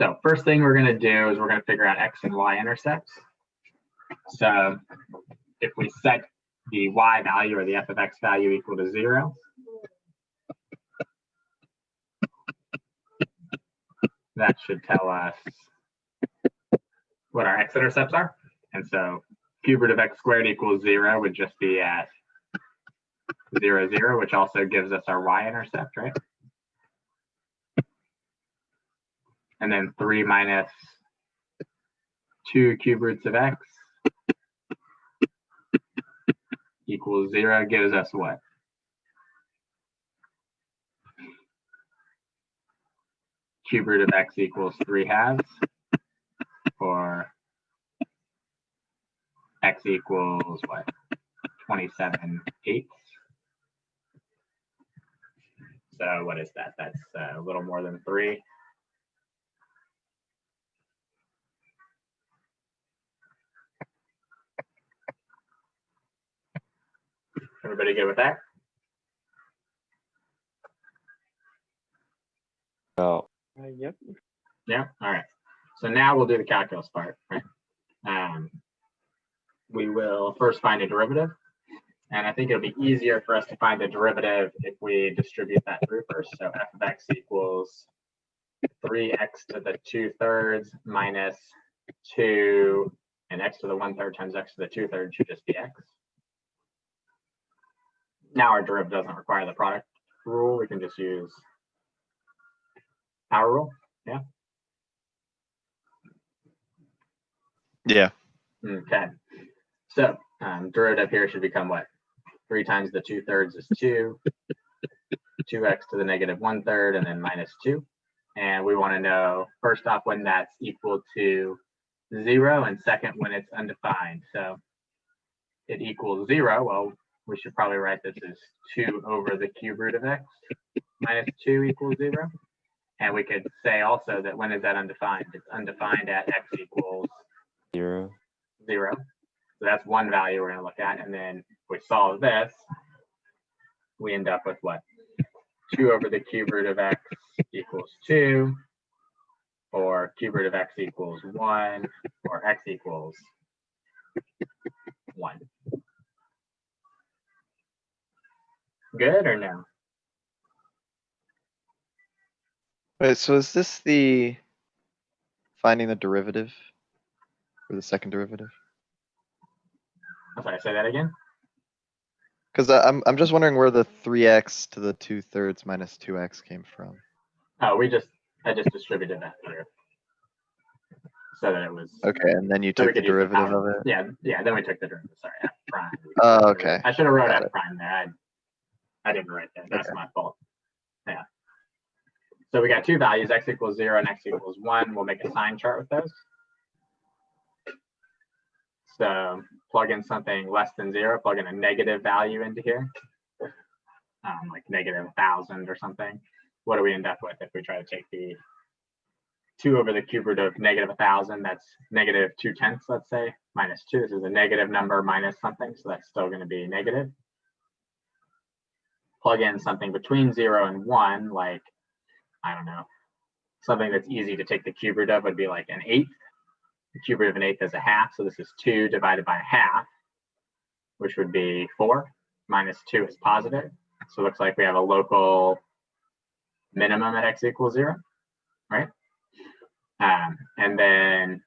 So first thing we're going to do is we're going to figure out x and y intercepts. So if we set the y value or the f of x value equal to 0, that should tell us what our x-intercepts are. And so cube root of x squared equals 0 would just be at 0, 0, which also gives us our y-intercept, right? And then 3 minus 2 cube roots of x equals 0 gives us what? Cube root of x equals 3 halves, or x equals what? 27/8. So what is that? That's a little more than 3. Everybody good with that? Oh. Yep. Yeah. All right. So now we'll do the calculus part. Right? We will first find a derivative. And I think it'll be easier for us to find the derivative if we distribute that through first. So f of x equals 3x to the 2/3 minus 2, and x to the 1/3 times x to the 2/3 should just be x. Now our derivative doesn't require the product rule. We can just use our rule. Yeah. Yeah. Okay. So derivative here should become what? 3 times the 2/3 is 2. 2x to the negative 1/3 and then minus 2. And we want to know first off when that's equal to 0, and second when it's undefined. So it equals 0. Well, we should probably write this as 2 over the cube root of x minus 2 equals 0. And we could say also that when is that undefined? It's undefined at x equals 0. 0. So that's one value we're going to look at. And then if we solve this, we end up with what? 2 over the cube root of x equals 2, or cube root of x equals 1, or x equals 1. Good or no? Wait, so is this the finding the derivative or the second derivative? I'm sorry, say that again. Because I'm just wondering where the 3x to the 2/3 minus 2x came from. Oh, I just distributed that through. So that it was Okay, and then you so we took the could use the derivative power. of it? Yeah, then we took the derivative. Sorry, f prime. Oh, okay. I should have wrote Got f it. prime there. I didn't write that. That's Okay. my fault. Yeah. So we got two values, x equals 0 and x equals 1. We'll make a sign chart with those. So plug in something less than 0, plug in a negative value into here, like negative 1,000 or something. What do we end up with if we try to take the 2 over the cube root of negative 1,000? That's negative 2/10, let's say, minus 2. This is a negative number minus something, so that's still going to be negative. Plug in something between 0 and 1, like, I don't know, something that's easy to take the cube root of would be like an 1/8. The cube root of an 1/8 is a half, so this is 2 divided by a half, which would be 4. Minus 2 is positive, so it looks like we have a local minimum at x equals 0, right? And then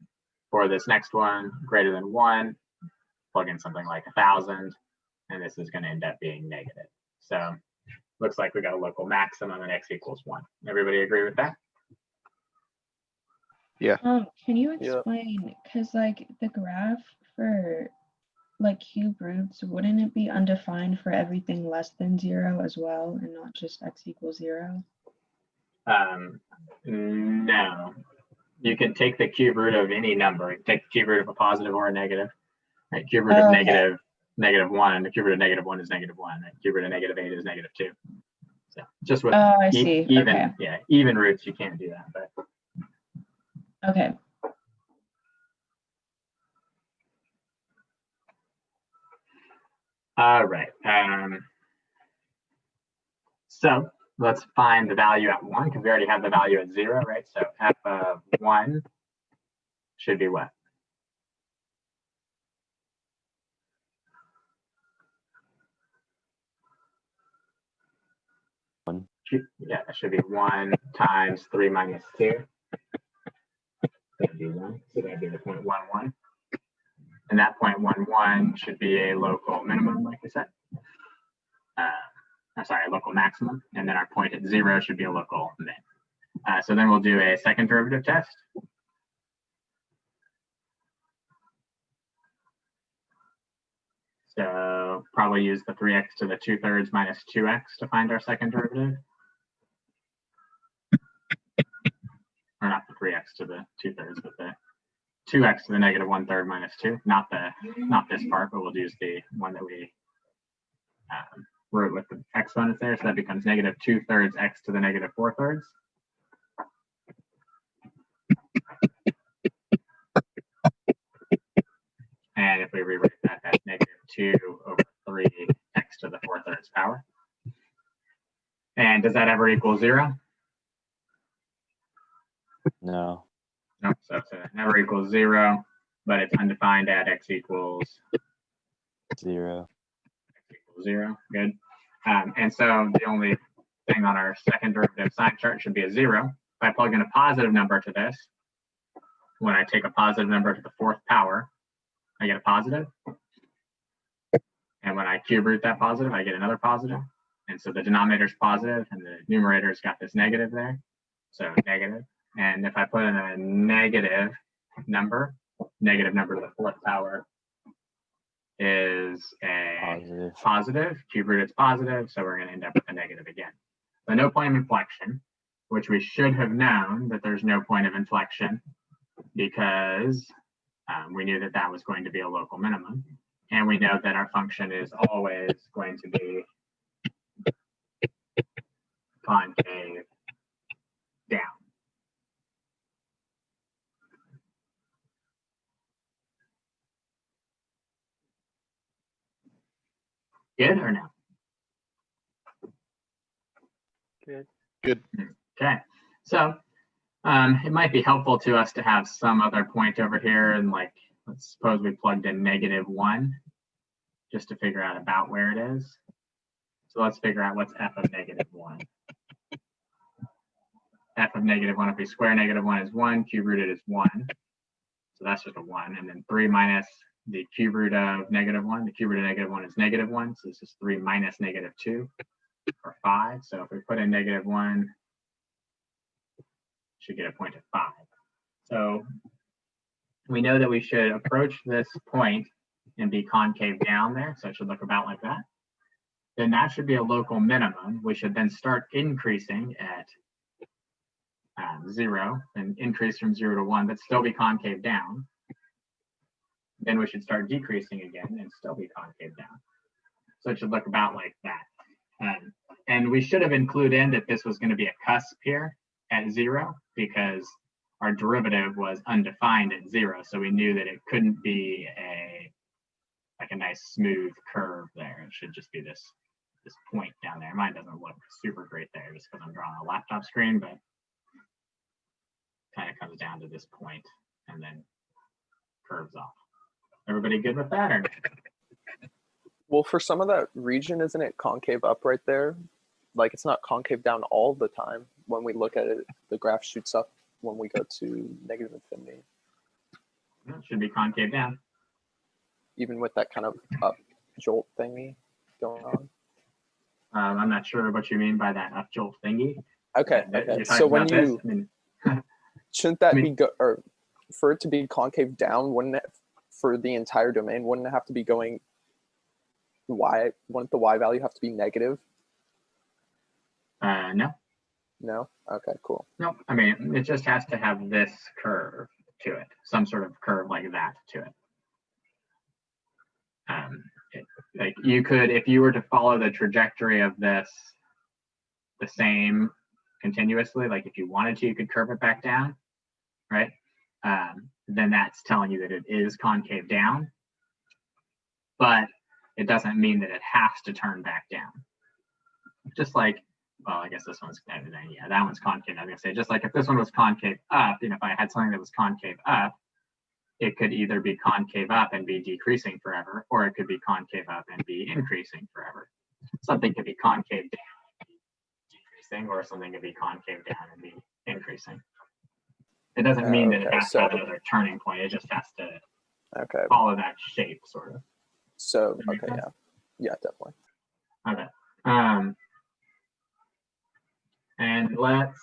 for this next one, greater than 1, plug in something like 1,000, and this is going to end up being negative. So looks like we got a local maximum at x equals 1. Everybody agree with that? Yeah. Can you explain, because like the graph for like cube roots, wouldn't it be undefined for everything less than 0 as well, and not just x equals 0? No. You can take the cube root of any number. You can take the cube root of a positive or a negative. Right? Cube root of negative 1, the cube root of negative 1 is negative 1. Right? Cube root of negative 8 is negative 2. So just with I see. even, Okay. yeah, even roots, you can't do that. But Okay. all right. So let's find the value at 1 because we already have the value at 0, right? So f of 1 should be what? Yeah, it should be 1 times 3 minus 2. That'd be 1. So that'd be the 0.11. And that 0.11 should be a local minimum, like I said. Sorry, a local maximum. And then our point at 0 should be a local min. So then we'll do a second derivative test. So probably use the 3x to the 2/3 minus 2x to find our second derivative. Or not the 3x to the 2/3, but the 2x to the negative 1/3 minus 2. Not this part, but we'll use the one that we wrote with the exponents there. So that becomes negative 2/3 x to the negative 4/3. And if we rewrite that, that's negative 2 over 3 x to the 4/3 power. And does that ever equal 0? No. Nope, so it never equals 0, but it's undefined at x equals 0. X equals 0, good. And so the only thing on our second derivative sign chart should be a 0. If I plug in a positive number to this, when I take a positive number to the 4th power, I get a positive. And when I cube root that positive, I get another positive. And so the denominator's positive and the numerator's got this negative there. So negative. And if I put in a negative number to the 4th power is a positive. Cube root is positive, so we're going to end up with a negative again. So no point of inflection, which we should have known that there's no point of inflection because we knew that that was going to be a local minimum. And we know that our function is always going to be concave down. Good or no? Good. Okay. So it might be helpful to us to have some other point over here. And like, let's suppose we plugged in -1 just to figure out about where it is. So let's figure out what's f of -1. F of -1, if we square -1 is 1, cube rooted is 1. So that's just a 1. And then 3 minus the cube root of -1. The cube root of -1 is -1. So this is 3 minus -2 or 5. So if we put in -1, should get a point of 5. So we know that we should approach this point and be concave down there. So it should look about like that. Then that should be a local minimum. We should then start increasing at 0 and increase from 0 to 1, but still be concave down. Then we should start decreasing again and still be concave down. So it should look about like that. And we should have included in that this was going to be a cusp here at 0 because our derivative was undefined at 0. So we knew that it couldn't be a nice smooth curve there. It should just be this point down there. Mine doesn't look super great there just because I'm drawing a laptop screen, but kind of comes down to this point and then curves off. Everybody good with that? Or? Well, for some of that region, isn't it concave up right there? Like it's not concave down all the time. When we look at it, the graph shoots up when we go to negative infinity. It should be concave down. Even with that kind of up jolt thingy going on. I'm not sure what you mean by that up jolt thingy. Okay. So when you shouldn't that be or for it to be concave down, wouldn't it, for the entire domain, wouldn't it have to be going y? Wouldn't the y value have to be negative? No. No? Okay, cool. No, I mean, it just has to have this curve to it, some sort of curve like that to it. Like you could, if you were to follow the trajectory of this the same continuously, like if you wanted to, you could curve it back down, right? Then that's telling you that it is concave down, but it doesn't mean that it has to turn back down. Just like well, I guess this one's, yeah, that one's concave. I was gonna say, just like if this one was concave up, and if I had something that was concave up, it could either be concave up and be decreasing forever, or it could be concave up and be increasing forever. Something could be concave down and be decreasing, or something could be concave down and be increasing. It doesn't mean that it has to have another turning point. It just has to follow that shape, sort of. So, yeah, definitely. Okay. And let's,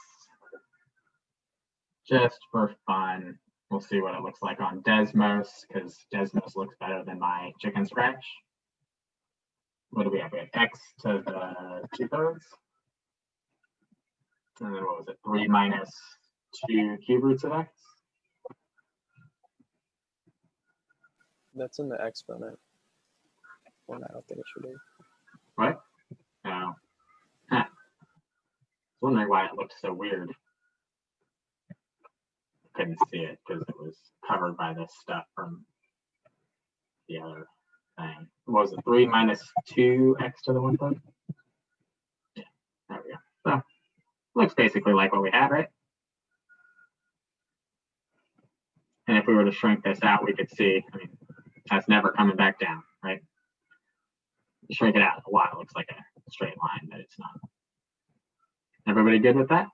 just for fun, we'll see what it looks like on Desmos, because Desmos looks better than my chicken scratch. What do we have? We have x to the 2/3. And then what was it? 3 minus 2 cube roots of x. That's in the exponent. Well, I don't think it should be. What? No. Huh. I was wondering why it looked so weird. Couldn't see it because it was covered by this stuff from the other thing. What was it? 3 minus 2x to the 1/3? Yeah, there we go. So looks basically like what we had, right? And if we were to shrink this out, we could see, I mean, that's never coming back down, right? You shrink it out a lot, it looks like a straight line, but it's not. Everybody good with that?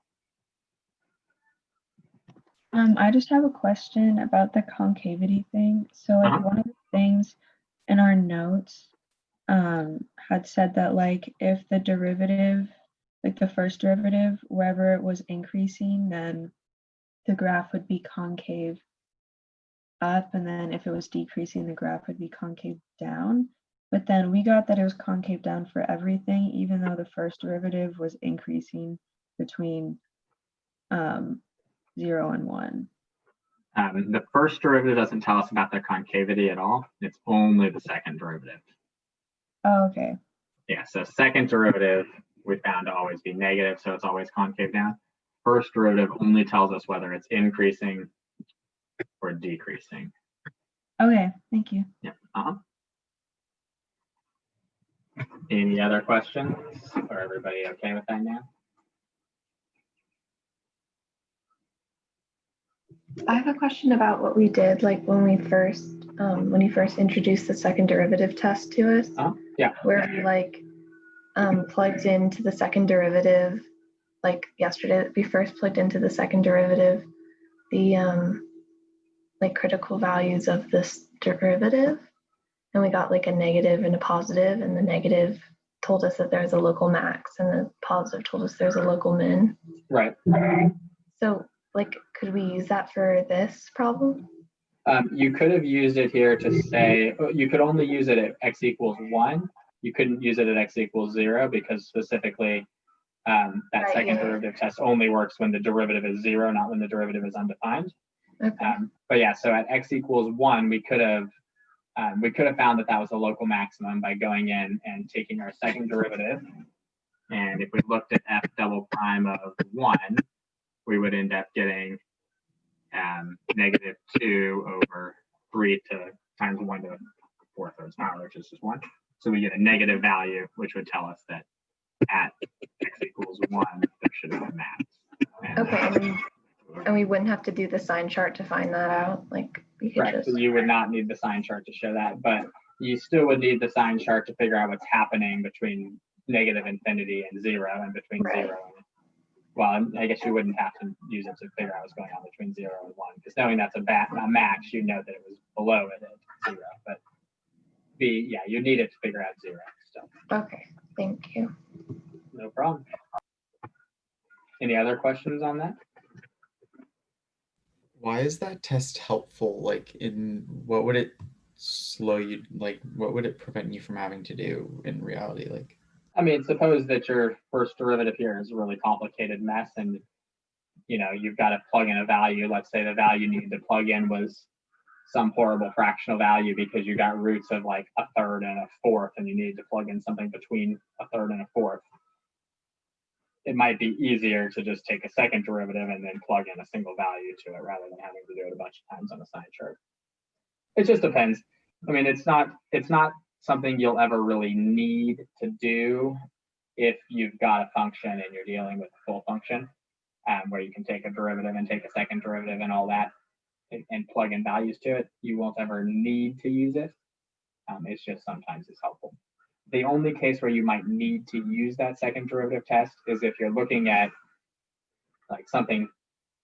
I just have a question about the concavity thing. So like one of the things in our notes had said that like if the derivative, like the first derivative, wherever it was increasing, then the graph would be concave up, and then if it was decreasing, the graph would be concave down. But then we got that it was concave down for everything, even though the first derivative was increasing between 0 and 1. The first derivative doesn't tell us about the concavity at all. It's only the second derivative. Oh, okay. Yeah, so second derivative we found to always be negative, so it's always concave down. First derivative only tells us whether it's increasing or decreasing. Okay, thank you. Yeah. Any other questions? Are everybody okay with that now? I have a question about what we did, like when you first introduced the second derivative test to us. Yeah. Where we like plugged into the second derivative, like yesterday, we first plugged into the second derivative the like critical values of this derivative, and we got like a negative and a positive, and the negative told us that there's a local max, and the positive told us there's a local min. Right. So like, could we use that for this problem? You could have used it here to say, you could only use it at x equals 1. You couldn't use it at x equals 0 because specifically that second derivative test only works when the derivative is 0, not when the derivative is undefined. Okay. But yeah, so at x equals 1, we could have found that that was a local maximum by going in and taking our second derivative. And if we looked at f double prime of 1, we would end up getting negative 2 over 3 times 1 to the 4/3 power, which is just 1. So we get a negative value, which would tell us that at x equals 1, there should have been max. Okay, and we wouldn't have to do the sign chart to find that out. Like we could just. So you would not need the sign chart to show that, but you still would need the sign chart to figure out what's happening between negative infinity and 0, and between 0 and, well, I guess you wouldn't have to use it to figure out what's going on between 0 and 1, because knowing that's a max, you know that it was below it at 0. But yeah, you need it to figure out 0 still. Okay, thank you. No problem. Any other questions on that? Why is that test helpful? Like, what would it slow you? Like, what would it prevent you from having to do in reality? Like, I mean, suppose that your first derivative here is a really complicated mess, and you've got to plug in a value. Let's say the value you needed to plug in was some horrible fractional value because you got roots of like 1/3 and 1/4, and you needed to plug in something between 1/3 and 1/4. It might be easier to just take a second derivative and then plug in a single value to it rather than having to do it a bunch of times on a sign chart. It just depends. I mean, it's not something you'll ever really need to do if you've got a function and you're dealing with a full function, where you can take a derivative and take a second derivative and all that, and plug in values to it, you won't ever need to use it. It's just sometimes it's helpful. The only case where you might need to use that second derivative test is if you're looking at like something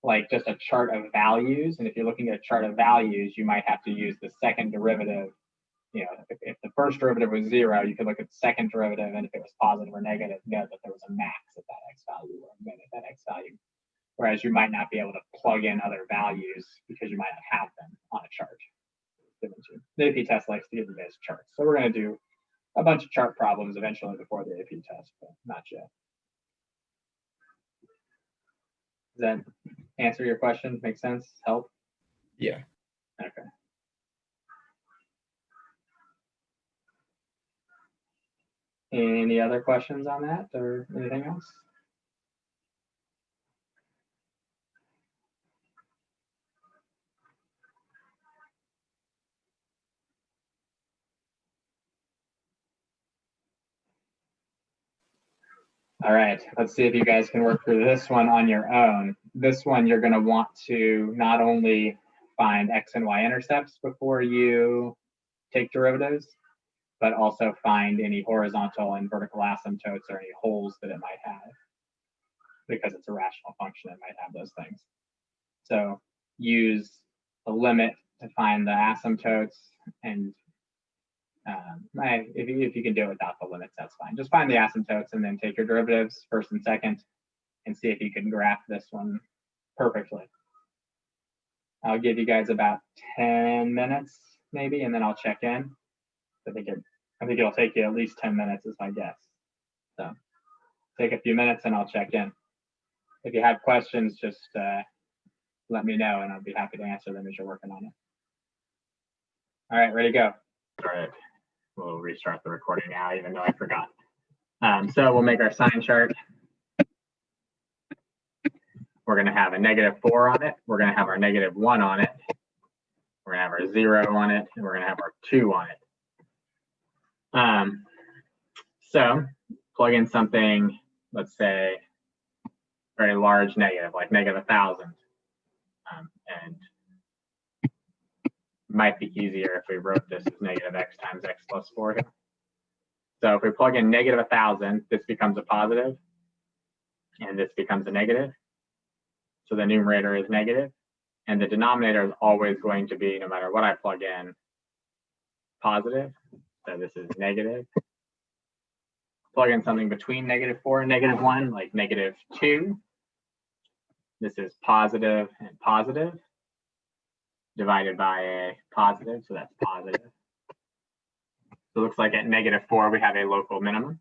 like just a chart of values. And if you're looking at a chart of values, you might have to use the second derivative. You know, if the first derivative was 0, you could look at the second derivative, and if it was positive or negative, know that there was a max at that x value or a min at that x value. Whereas you might not be able to plug in other values because you might not have them on a chart given to you. The AP test likes to give you guys charts. So we're going to do a bunch of chart problems eventually before the AP test, but not yet. Does that answer your question? Make sense? Help? Yeah. Okay. Any other questions on that or anything else? All right, let's see if you guys can work through this one on your own. This one, you're going to want to not only find x and y intercepts before you take derivatives, but also find any horizontal and vertical asymptotes or any holes that it might have. Because it's a rational function, it might have those things. So use the limit to find the asymptotes, and if you can do it without the limits, that's fine. Just find the asymptotes and then take your derivatives first and second and see if you can graph this one perfectly. I'll give you guys about 10 minutes maybe, and then I'll check in. I think it'll take you at least 10 minutes is my guess. So take a few minutes and I'll check in. If you have questions, just let me know and I'll be happy to answer them as you're working on it. All right, ready to go. All right. We'll restart the recording now, even though I forgot. So we'll make our sign chart. We're going to have a -4 on it. We're going to have our -1 on it. We're going to have our 0 on it. And we're going to have our 2 on it. So plug in something, let's say, very large negative, like -1,000. And might be easier if we wrote this as -x times x plus 4 here. So if we plug in -1,000, this becomes a positive, and this becomes a negative. So the numerator is negative, and the denominator is always going to be, no matter what I plug in, positive. So this is negative. Plug in something between -4 and -1, like -2. This is positive and positive, divided by a positive, so that's positive. So it looks like at -4, we have a local minimum.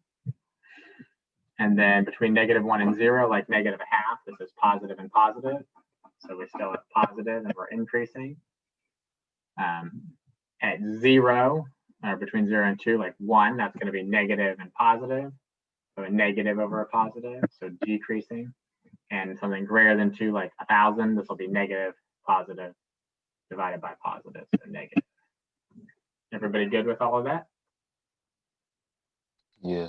And then between -1 and 0, like -1/2, this is positive and positive. So we still have positive and we're increasing. At 0, or between 0 and 2, like 1, that's going to be negative and positive. So a negative over a positive, so decreasing. And something greater than 2, like 1,000, this will be negative, positive, divided by positive, so negative. Everybody good with all of that? Yeah.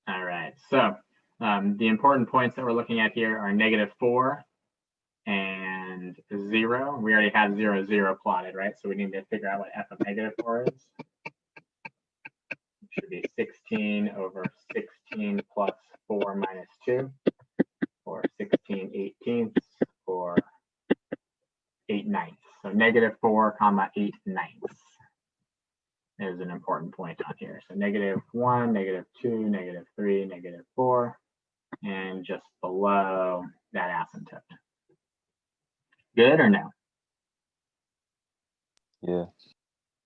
All right, so the important points that we're looking at here are -4 and 0. We already have 0, 0 plotted, right? So we need to figure out what f of -4 is. It should be 16 over 16 plus 4 minus 2, or 16/18, or 8/9. So -4, comma 8/9 is an important point on here. So -1, -2, -3, -4, and just below that asymptote. Good or no? Yeah.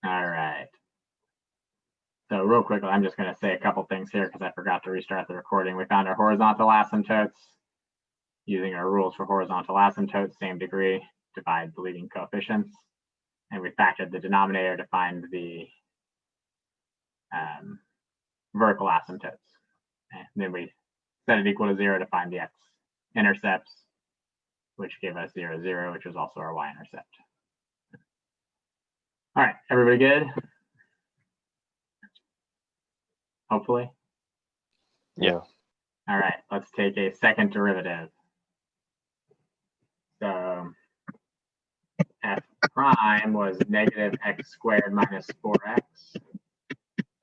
All right. So real quickly, I'm just going to say a couple things here because I forgot to restart the recording. We found our horizontal asymptotes using our rules for horizontal asymptotes, same degree, divide the leading coefficients. And we factored the denominator to find the vertical asymptotes. And then we set it equal to 0 to find the x intercepts, which gave us 0, 0, which was also our y-intercept. All right, everybody good? Hopefully. Yeah. All right, let's take a second derivative. So f prime was negative x squared minus 4x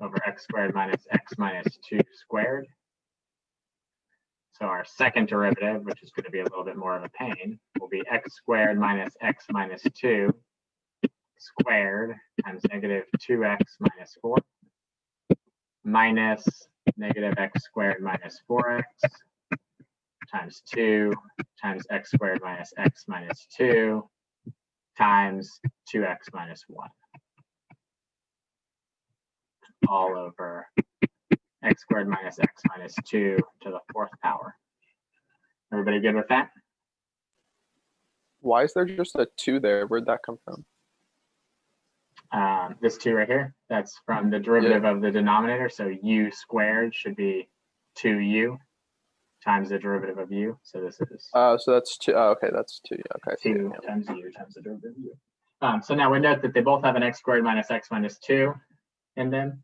over x squared minus x minus 2 squared. So our second derivative, which is going to be a little bit more of a pain, will be x squared minus x minus 2 squared times negative 2x minus 4 minus negative x squared minus 4x times 2 times x squared minus x minus 2 times 2x minus 1 all over x squared minus x minus 2 to the 4th power. Everybody good with that? Why is there just a 2 there? Where'd that come from? This 2 right here, that's from the derivative of the denominator. So u squared should be 2u times the derivative of u. So this is. So that's 2. Oh, okay, that's 2. Okay. 2 times u times the derivative of u. So now we note that they both have an x squared minus x minus 2 in them.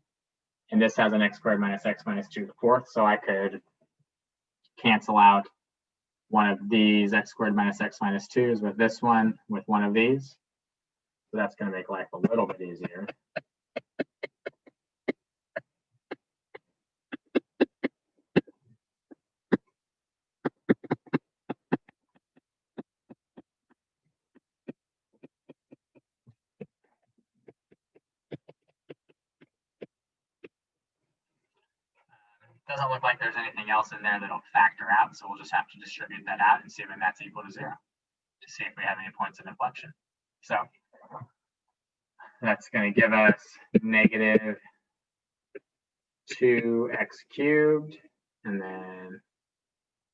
And this has an x squared minus x minus 2 to the 4th. So I could cancel out one of these x squared minus x minus 2s with this one with one of these. So that's going to make life a little bit easier. Doesn't look like there's anything else in there that'll factor out, so we'll just have to distribute that out and see when that's equal to 0 to see if we have any points of inflection. So that's going to give us negative 2x cubed and then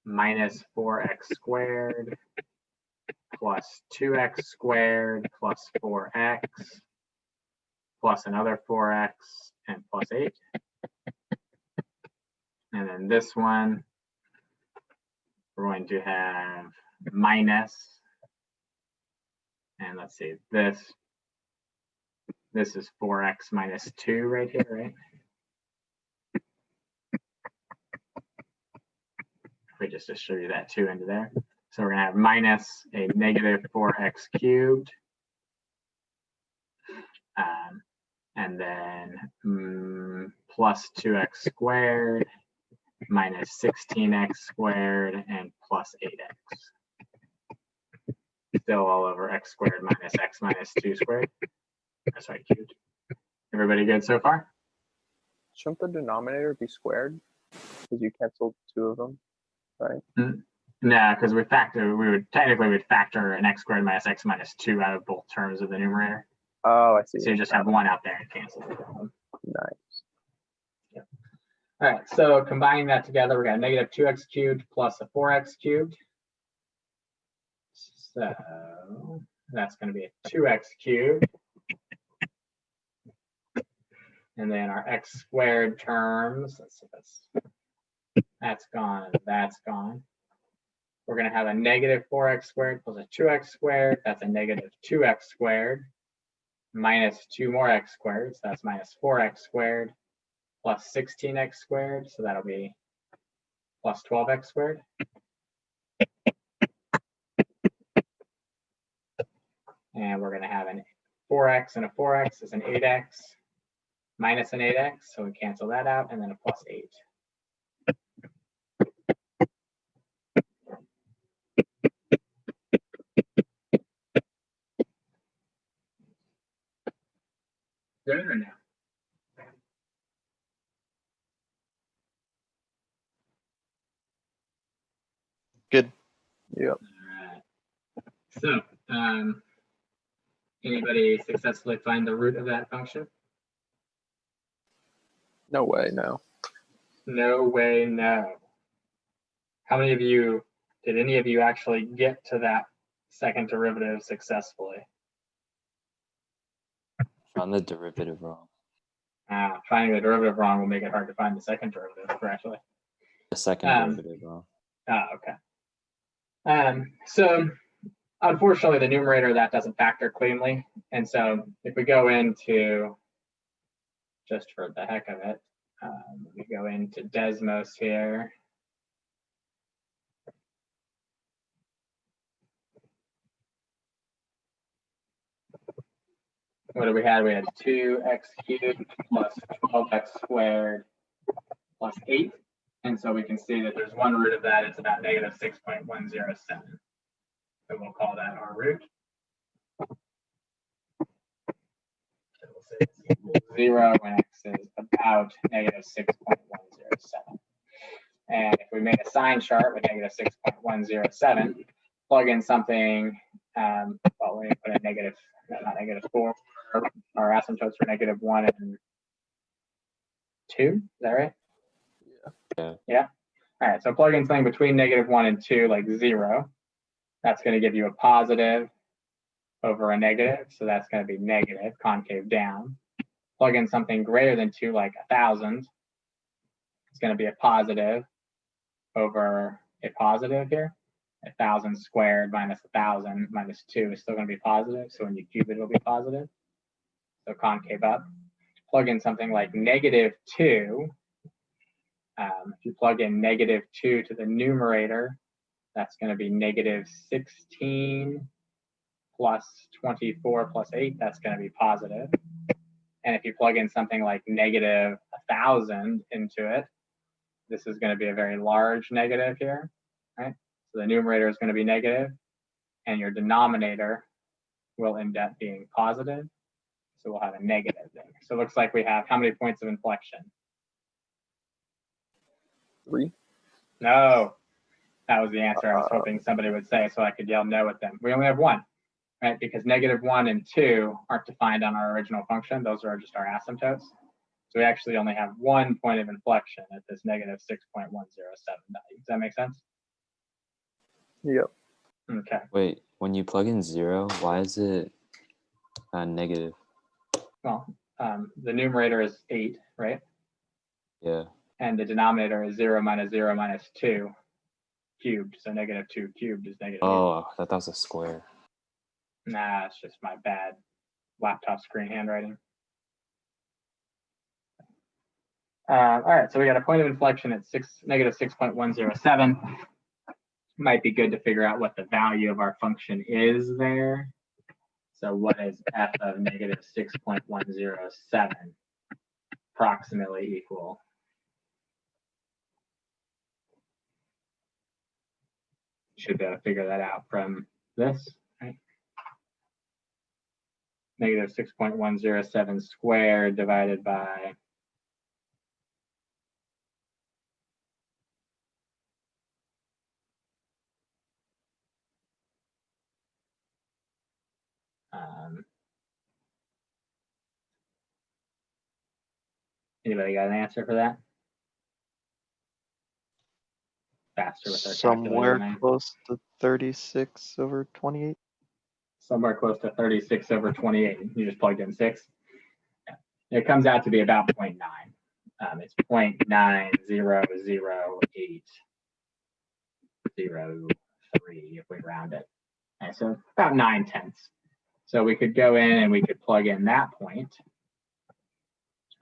minus 4x squared plus 2x squared plus 4x plus another 4x and plus 8. And then this one, we're going to have minus, and let's see, this is 4x minus 2 right here, right? If we just distribute that 2 into there. So we're going to have minus a negative 4x cubed. And then plus 2x squared minus 16x squared and plus 8x. Still all over x squared minus x minus 2 squared. That's right, cubed. Everybody good so far? Shouldn't the denominator be squared? Because you canceled 2 of them, right? No, because we would factor an x squared minus x minus 2 out of both terms of the numerator. Oh, I see. So you just have one out there and cancel it. Nice. Yep. All right, so combining that together, we got negative 2x cubed plus a 4x cubed. So that's going to be a 2x cubed. And then our x squared terms, let's see, that's gone, that's gone. We're going to have a negative 4x squared plus a 2x squared. That's a negative 2x squared minus 2 more x squared. So that's minus 4x squared plus 16x squared. So that'll be plus 12x squared. And we're going to have an 4x and a 4x is an 8x minus an 8x. So we cancel that out and then a plus 8. Good or no? Good. Yep. So, anybody successfully find the root of that function? No way, no. No way, no. How many of you, did any of you actually get to that second derivative successfully? Found the derivative wrong. Finding the derivative wrong will make it hard to find the second derivative correctly. The second derivative wrong. Okay. So unfortunately, the numerator of that doesn't factor cleanly. And so if we go into, just for the heck of it, we go into Desmos here. what do we have? We had 2x cubed plus 12x squared plus 8. And so we can see that there's one root of that. It's about negative 6.107. So we'll call that our root. So we'll say it's equal to 0 when x is about negative 6.107. And if we made a sign chart with negative 6.107, plug in something, well, we put a negative, not negative 4. Our asymptotes are negative 1 and 2. Is that right? Yeah. Yeah. All right. So plug in something between negative 1 and 2, like 0. That's going to give you a positive over a negative. So that's going to be negative, concave down. Plug in something greater than 2, like 1,000. It's going to be a positive over a positive here. 1,000 squared minus 1,000 minus 2 is still going to be positive. So when you cube it, it'll be positive. So concave up. Plug in something like negative 2. If you plug in negative 2 to the numerator, that's going to be negative 16 plus 24 plus 8. That's going to be positive. And if you plug in something like negative 1,000 into it, this is going to be a very large negative here, right? So the numerator is going to be negative, and your denominator will end up being positive. So we'll have a negative there. So it looks like we have how many points of inflection? 3. No, that was the answer I was hoping somebody would say so I could yell no at them. We only have 1, right? Because negative 1 and 2 aren't defined on our original function. Those are just our asymptotes. So we actually only have 1 point of inflection at this negative 6.107 value. Does that make sense? Yep. Okay. Wait, when you plug in 0, why is it negative? Well, the numerator is 8, right? Yeah. And the denominator is 0 minus 2 cubed. So negative 2 cubed is negative 8. Oh, I thought that was a square. Nah, it's just my bad laptop screen handwriting. All right, so we got a point of inflection at negative 6.107. Might be good to figure out what the value of our function is there. So what is f of negative 6.107 approximately equal? Should be able to figure that out from this, right? Negative 6.107 squared divided by anybody got an answer for that? Faster with our Somewhere calculator. close to 36 over 28. Somewhere close to 36 over 28. You just plugged in 6. Yeah. It comes out to be about 0.9. It's 0.9008003 if we round it. Okay, so about 9/10. So we could go in and we could plug in that point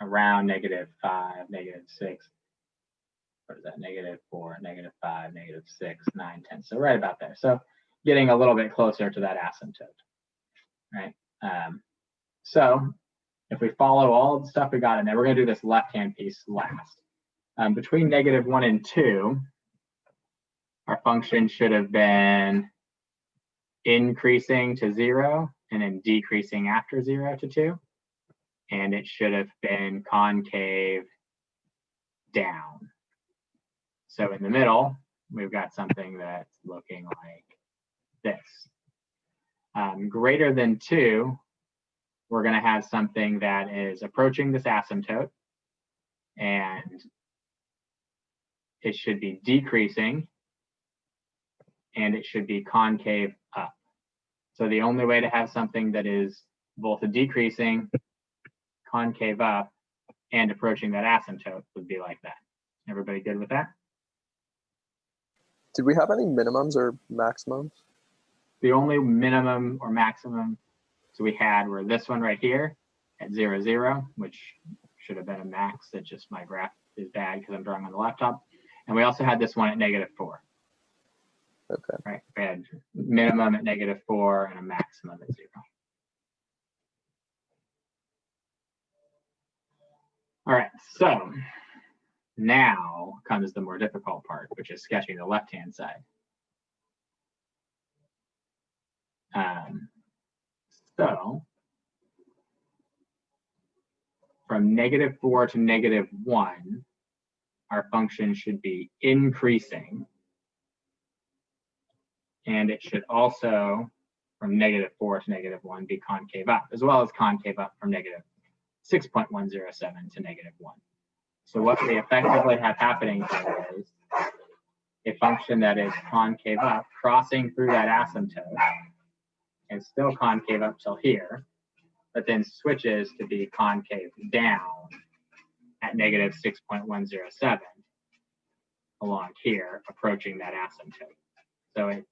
around negative 5, negative 6. What is that? Negative 4, negative 5, negative 6, 9/10. So right about there. So getting a little bit closer to that asymptote, right? So if we follow all of the stuff we got in there, we're going to do this left-hand piece last. Between negative 1 and 2, our function should have been increasing to 0 and then decreasing after 0 to 2. And it should have been concave down. So in the middle, we've got something that's looking like this. Greater than 2, we're going to have something that is approaching this asymptote, and it should be decreasing, and it should be concave up. So the only way to have something that is both a decreasing, concave up, and approaching that asymptote would be like that. Everybody good with that? Did we have any minimums or maximums? The only minimum or maximum so we had were this one right here at 0, 0, which should have been a max. It's just my graph is bad because I'm drawing on the laptop. And we also had this one at negative 4. Okay. Right. We had minimum at negative 4 and a maximum at 0. All right, so now comes the more difficult part, which is sketching the left-hand side. So from -4 to -1, our function should be increasing. And it should also, from -4 to -1, be concave up, as well as concave up from -6.107 to -1. So what we effectively have happening here is a function that is concave up, crossing through that asymptote, and still concave up till here, but then switches to be concave down at -6.107 along here, approaching that asymptote. So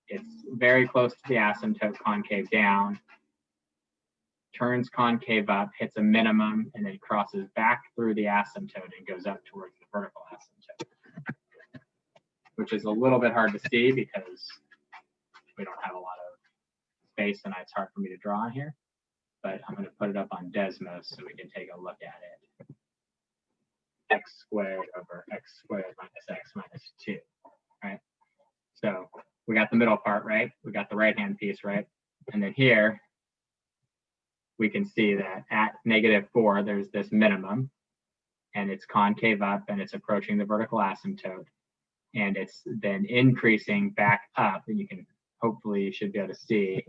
it's very close to the asymptote, concave down, turns concave up, hits a minimum, and then crosses back through the asymptote and goes up towards the vertical asymptote, which is a little bit hard to see because we don't have a lot of space and it's hard for me to draw on here. But I'm going to put it up on Desmos so we can take a look at it. X squared over x squared minus x minus 2, right? So we got the middle part, right? We got the right-hand piece, right? And then here, we can see that at -4, there's this minimum, and it's concave up, and it's approaching the vertical asymptote, and it's then increasing back up, and you can, hopefully you should be able to see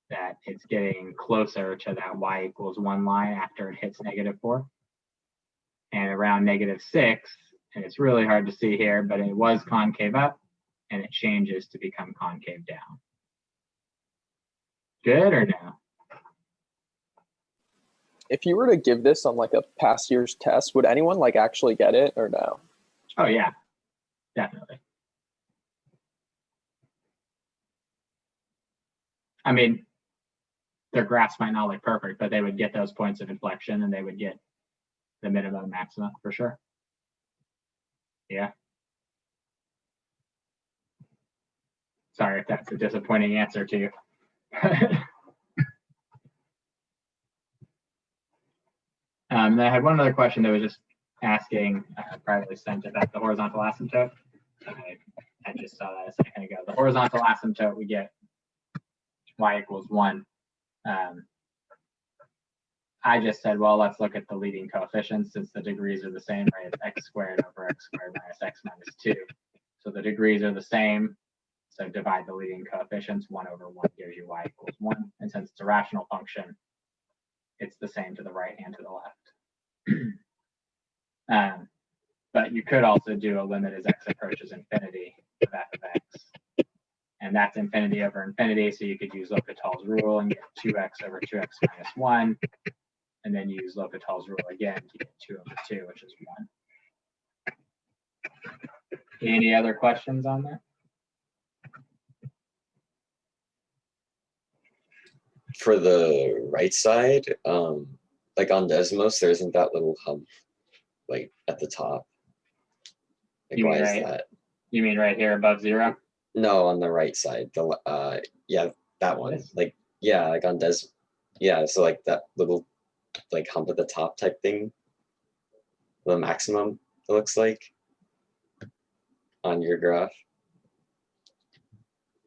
that it's getting closer to that y = 1 line after it hits -4. And around -6, and it's really hard to see here, but it was concave up, and it changes to become concave down. Good or no? If you were to give this on like a past year's test, would anyone like actually get it or no? Oh yeah, definitely. I mean, their graphs might not look perfect, but they would get those points of inflection and they would get the minimum maxima for sure. Yeah. Sorry if that's a disappointing answer to you. And I had one other question that was just asking, privately sent about the horizontal asymptote. I just saw that a second ago. The horizontal asymptote, we get y = 1. I just said, well, let's look at the leading coefficients since the degrees are the same, right? It's x squared over x squared minus x minus 2. So the degrees are the same. So divide the leading coefficients. 1 over 1 gives you y = 1. And since it's a rational function, it's the same to the right and to the left. But you could also do a limit as x approaches infinity of f of x. And that's infinity over infinity. So you could use L'Hopital's rule and get 2x over 2x minus 1. And then use L'Hopital's rule again to get 2 over 2, which is 1. Any other questions on that? For the right side, like on Desmos, there isn't that little hump like at the top. Like, why is that? You mean right here above 0? No, on the right side. The yeah, that one. Like, yeah, like on Des. Yeah, so like that little like hump at the top type thing. The maximum, it looks like, on your graph.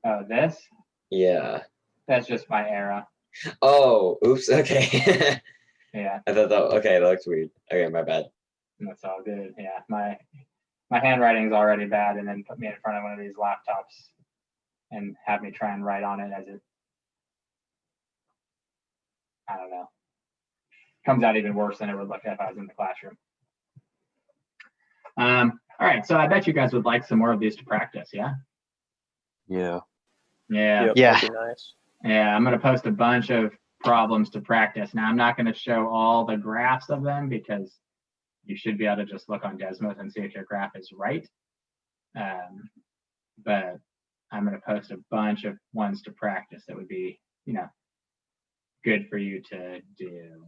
Oh, this? Yeah. That's just my arrow. Oh, oops. Okay. Yeah. I thought that. Okay, that looks weird. Okay, my bad. That's all good. Yeah, my handwriting's already bad, and then put me in front of one of these laptops and have me try and write on it as it, I don't know, comes out even worse than it would look if I was in the classroom. All right, so I bet you guys would like some more of these to practice, yeah? Yeah. Yeah. Yep, Yeah. that'd be nice. Yeah, I'm going to post a bunch of problems to practice. Now, I'm not going to show all the graphs of them because you should be able to just look on Desmos and see if your graph is right. But I'm going to post a bunch of ones to practice that would be, good for you to do.